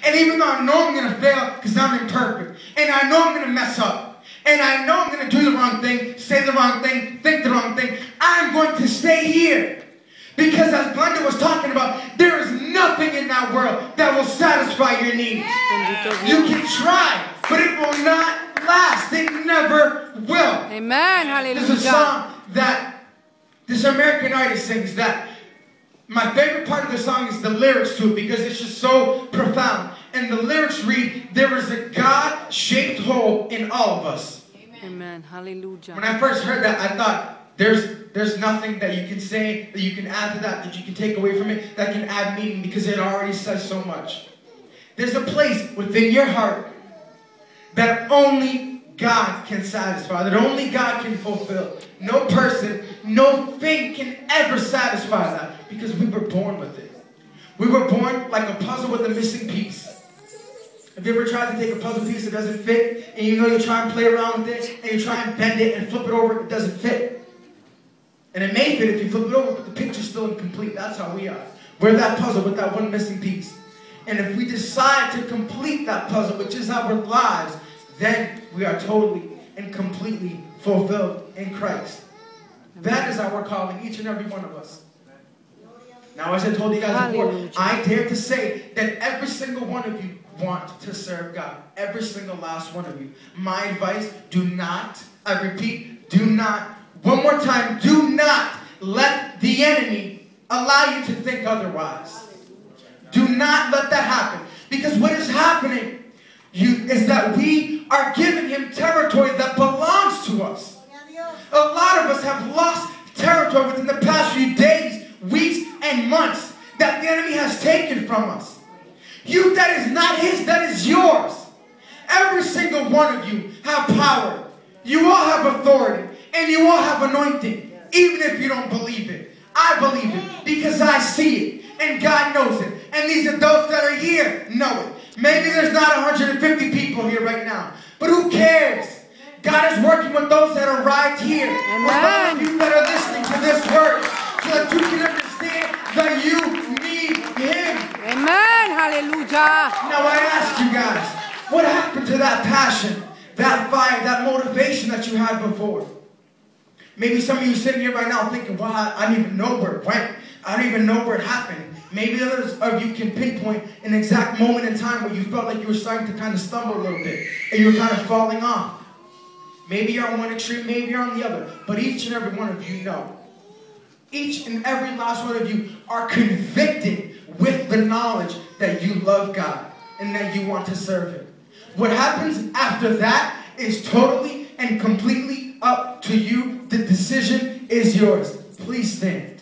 And even though I know I'm going to fail because I'm imperfect, and I know I'm going to mess up, and I know I'm going to do the wrong thing, say the wrong thing, think the wrong thing, I'm going to stay here. Because as Glenda was talking about, there is nothing in that world that will satisfy your needs. You can try, but it will not last. It never will. Amen. Hallelujah. There's a song that this American artist sings that my favorite part of the song is the lyrics to it because it's just so profound. And the lyrics read, there is a God-shaped hole in all of us. Amen. Hallelujah. When I first heard that, I thought, there's nothing that you can say, that you can add to that you can take away from it, that can add meaning because it already says so much. There's a place within your heart that only God can satisfy, that only God can fulfill. No person, no thing can ever satisfy that because we were born with it. We were born like a puzzle with a missing piece. Have you ever tried to take a puzzle piece that doesn't fit, and you know you try and play around with it, and you try and bend it and flip it over, it doesn't fit? And it may fit if you flip it over, but the picture's still incomplete. That's how we are. We're that puzzle with that one missing piece. And if we decide to complete that puzzle, which is our lives, then we are totally and completely fulfilled in Christ. That is our calling, each and every one of us. Now, as I told you guys before, I dare to say that every single one of you want to serve God. Every single last one of you. My advice, do not, I repeat, do not, one more time, do not let the enemy allow you to think otherwise. Do not let that happen. Because what is happening is that we are giving him territory that belongs to us. A lot of us have lost territory within the past few days, weeks, and months that the enemy has taken from us. You, that is not his, that is yours. Every single one of you have power. You all have authority. And you all have anointing. Even if you don't believe it. I believe it because I see it. And God knows it. And these adults that are here know it. Maybe there's not 150 people here right now. But who cares? God is working with those that are right here. With all of you that are listening to this word. So that you can understand that you need him. Amen. Hallelujah. Now I ask you guys, what happened to that passion, that fire, that motivation that you had before? Maybe some of you sitting here right now thinking, wow, I don't even know where it went. I don't even know where it happened. Maybe others of you can pinpoint an exact moment in time where you felt like you were starting to kind of stumble a little bit. And you were kind of falling off. Maybe you're on one extreme, maybe you're on the other. But each and every one of you know. Each and every last one of you are convicted with the knowledge that you love God and that you want to serve him. What happens after that is totally and completely up to you. The decision is yours. Please stand.